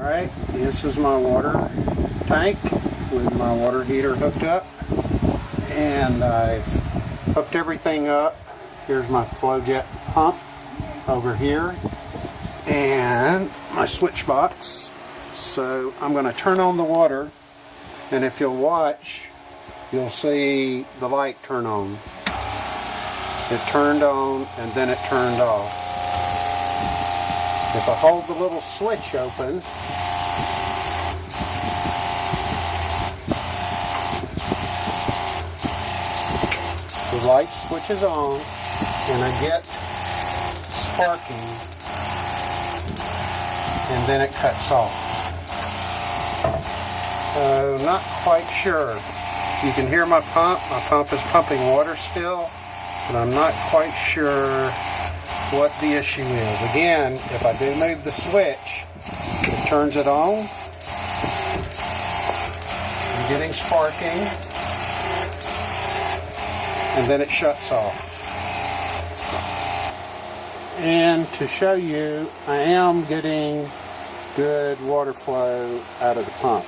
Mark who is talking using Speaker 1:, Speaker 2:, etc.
Speaker 1: Alright, this is my water tank with my water heater hooked up, and I've hooked everything up. Here's my flow jet pump over here and my switch box. So I'm going to turn on the water, and if you'll watch, you'll see the light turn on. It turned on and then it turned off. If I hold the little switch open, the light switches on and I get sparking, and then it cuts off. So not quite sure. You can hear my pump. My pump is pumping water still, but I'm not quite sure what the issue is. Again, if I do move the switch, it turns it on. I'm getting sparking, and then it shuts off. And to show you, I am getting good water flow out of the pump.